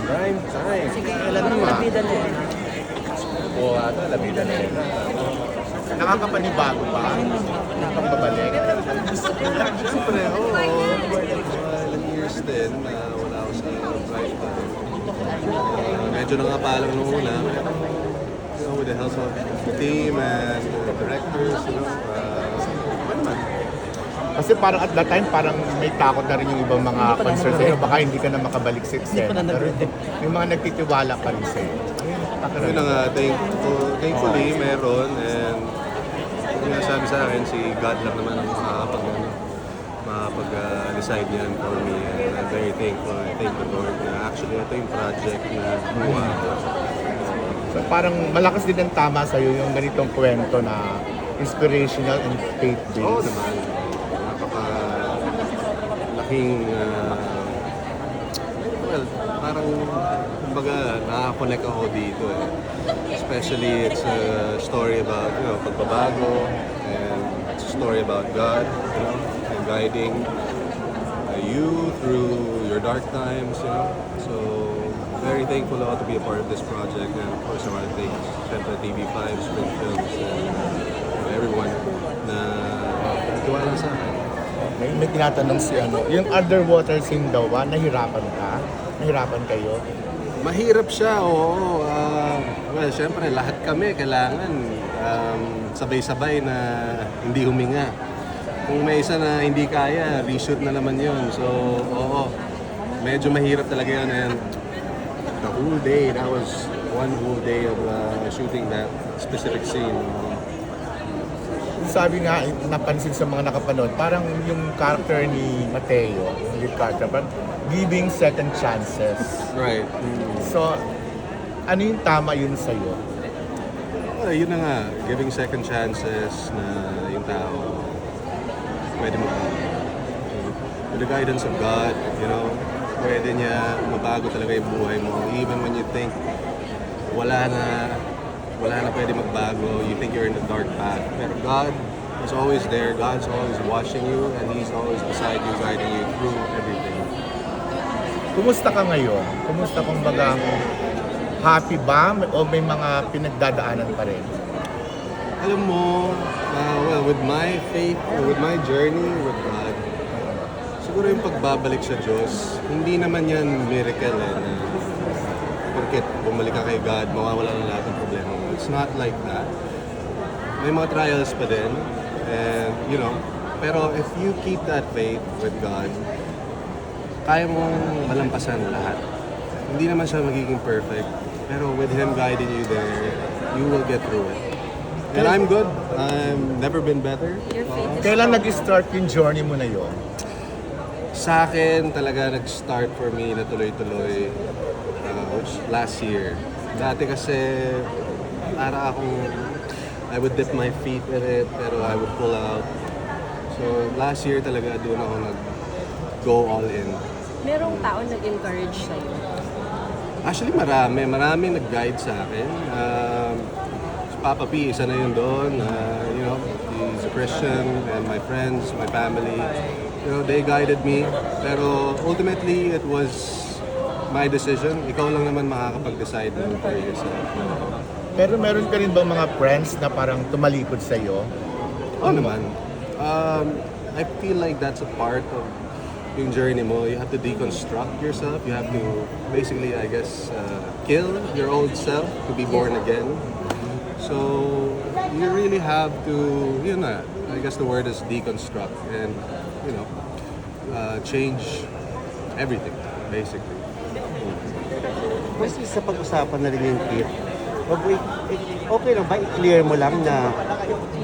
Prime time. Sige, Kailan parang naman? labida na yun. Oo, ata, labida na yun. Nakakapanibago ba? Yung pagbabalik? Siyempre, oo. Ilang years din na wala ako sa prime time. Medyo nangapalang nung una. With the help of the team and the directors, ano naman. Kasi parang at that time, parang may takot na rin yung ibang mga Hindi pa concert naman sa'yo. Baka hindi ka na makabalik sa Hindi pa eksena. na Pero nag-ready. yung mga nagtitiwala pa rin sa'yo. Yun na nga, thankfully, meron. And yung nasabi sa akin, si God lang naman ang makapag-decide niyan for me. And I'm very thankful. I thank the Lord na actually ito yung project na buwa ko. So parang malakas din ang tama sa'yo yung ganitong kwento na inspirational and Oo faith-based. naman. Napaka-laking, well, parang, kumbaga, nakaka-connect ako dito eh. Especially, it's a story about, pagbabago, and it's a story about God, and guiding you through your dark times, So, very thankful ako to be a part of this project, and of course, I want to thank, syempre, TV5, Spring Films, and everyone na nagtiwala sa akin. May tinatanong si yung underwater scene daw ba, nahirapan ka? Nahirapan kayo? Mahirap siya, oo. Well, syempre, lahat kami kailangan sabay-sabay na hindi huminga. Kung may isa na hindi kaya, reshoot na naman yun. So, oo. Medyo mahirap talaga yun. And the whole day, that was one whole day of shooting that specific scene. Sabi nga, napansin sa mga nakapanood, parang yung character ni Mateo, yung lead character, parang giving second chances. Right. So, ano yung tama yun sa'yo? Well, yun na nga, giving second chances na yung tao pwede magbago. With the guidance of God, pwede niya mabago talaga yung buhay mo. Even when you think wala na pwede magbago, you think you're in a dark path. Pero God is always there, God's always watching you, and He's always beside you, guiding you through everything. Kumusta ka ngayon? Kumusta kung bagang happy ba o may mga pinagdadaanan pa rin? Alam mo, well, with my faith, or with my journey with God, siguro yung pagbabalik sa Diyos, hindi naman yan miracle na porket bumalik ka kay God, mawawala na lahat ng problema mo. It's not like that. May mga trials pa din, and pero if you keep that faith with God, kaya mong malampasan lahat. Hindi naman siya magiging perfect, pero with Him guiding you there, you will get through it. And I'm good. I've never been better. Kailan nag-start yung journey mo na yun? Sa akin, talaga nag-start for me na tuloy-tuloy last year. Dati kasi, para I would dip my feet in it, pero I would pull out. So, last year talaga doon ako nag-go all in. Merong tao nag-encourage sa'yo. Actually, marami nag-guide sa akin. Si Papa P, isa na yun doon. He's a Christian, and my friends, my family, they guided me. Pero ultimately, it was my decision. Ikaw lang naman makakapag-decide for yourself. Pero meron ka rin ba mga friends na parang tumalikod sa'yo? Oo naman. I feel like that's a part of yung journey mo. You have to deconstruct yourself. You have to basically, I guess, kill your old self to be born again. So, you really have to, I guess the word is deconstruct and, change everything, basically. Mas sa pag-usapan na rin yung kit, okay lang ba i-clear mo lang na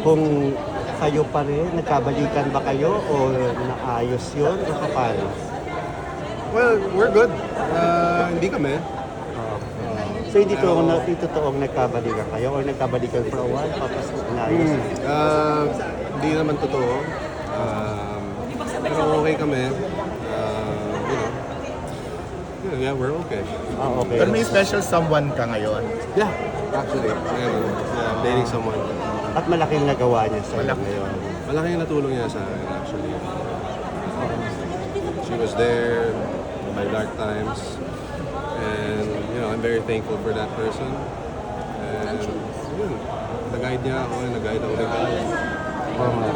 kung kayo pa rin, nagkabalikan ba kayo o naayos yun o paano? Well, we're good. Hindi kami. So hindi totoong nagkabalikan kayo or nagkabalikan for a while tapos naayos? Hindi naman totoo. Pero okay kami. Yeah, we're okay. Okay. Pero may special someone ka ngayon? Yeah, actually. I'm dating someone. At malaking nagawa niya sa iyo ngayon. Malaking natulong niya sa akin, actually. She was there in my dark times. And I'm very thankful for that person. And yun, nag-guide niya ako, nag-guide ako rin ako. You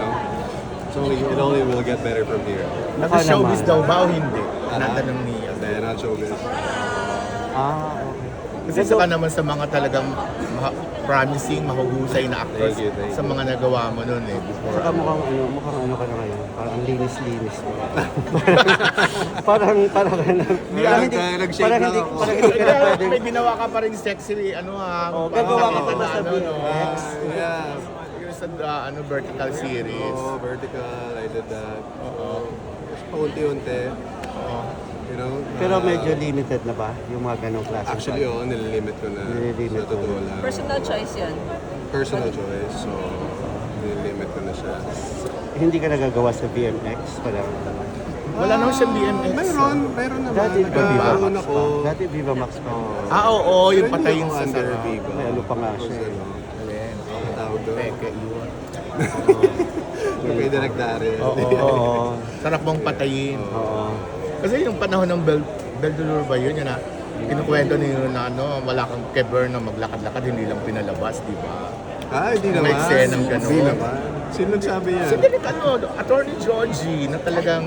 know? It only will get better from here. Naka-showbiz daw ba o hindi? Ah, Natanong niya. Hindi, not showbiz. Okay. Kasi isa ka naman sa mga talagang promising, mahuhusay na actress Thank you. sa mga nagawa mo noon eh. Before. Saka mukhang ano ka na ngayon. Parang ang linis-linis mo. parang Nag-shake parang na hindi ako. parang hindi ka na Kaya pwedeng may ginawa ka pa rin sexy, ano ha? gagawa ka pa ba sa ano, BMX? Yeah. Yung sa vertical series. Oo, vertical, I did that. Oo. Paunti-unti, Oo. you know. Pero medyo limited na ba yung mga ganong klase? Actually, oo, nililimit ko na. Nililimit Sa totoo lang. Personal choice yun. Personal choice, so nililimit ko na siya. Hindi ka nagagawa sa BMX? Parang, Wala naman siyang BMX. Mayroon naman. dati ba Viva Nagbabaon Max ako. pa? Dati Viva Max pa. Oo, yung Pero patay hindi yung ako sa under sarap. Viva. May ano pa nga siya eh. Alin? Ang tawag doon. Peke, yun. Kay Direk Daryl. Oo. Sarap mong patayin. Oo. Kasi yung panahon ng Bel Dolor ba yun, yun na kinukwento niyo na ano, wala kang keber na maglakad-lakad, hindi lang pinalabas, di ba? Hindi May naman. eksenang ganun. Hindi naman. Sino nagsabi yan? Kasi ganit ano, Attorney Georgie, na talagang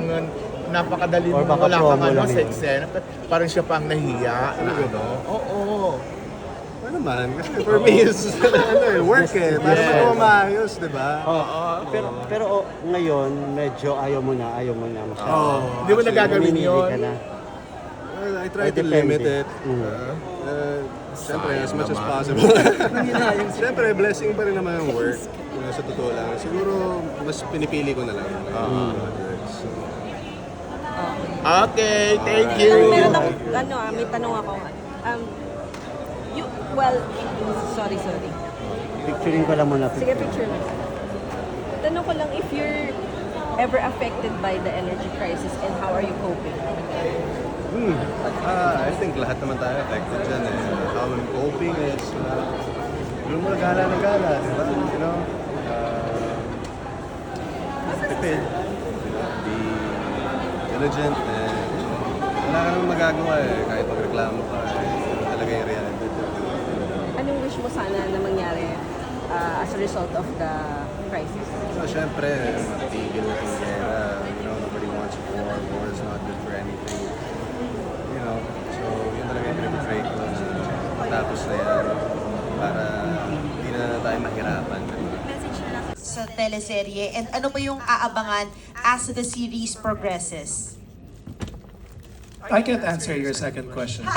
napakadali Or mo, baka wala kang promo ano lang sa yun. eksena. Parang siya pang nahiya na ano. Oo. Ano naman? Kasi for me, it's work eh. Para Yes. magawa maayos, di ba? Pero ngayon, medyo ayaw mo na masyado. Oo. Hindi mo nagagawin Namimili yun. ka na. Well, I try to Depende. limit it. Siyempre, as much as possible. Siyempre, blessing pa rin naman yung work. Sa totoo lang. Siguro, mas pinipili ko na lang. So, Okay, thank you. Meron ako, may tanong ako. Well, sorry. Picturing ko lang muna. Sige, picture mo. Tanong ko lang if you're ever affected by the energy crisis and how are you coping? I think lahat naman tayo affected dyan eh. How I'm coping is, yung mga gala na gala, di ba? You know? Tipid. Be diligent and wala ka naman magagawa eh. Kahit magreklamo ka eh. Yun talaga yung reality. Anong wish mo sana na mangyari as a result of the crisis? So, syempre, matigil na itong gera. You know, nobody wants war. War is not good for anything. You know, so yun talaga yung pinag-pray ko na matapos na yan para hindi na tayo mahirapan. Sa teleserye, and ano pa yung aabangan as the series progresses? I can't answer your second question.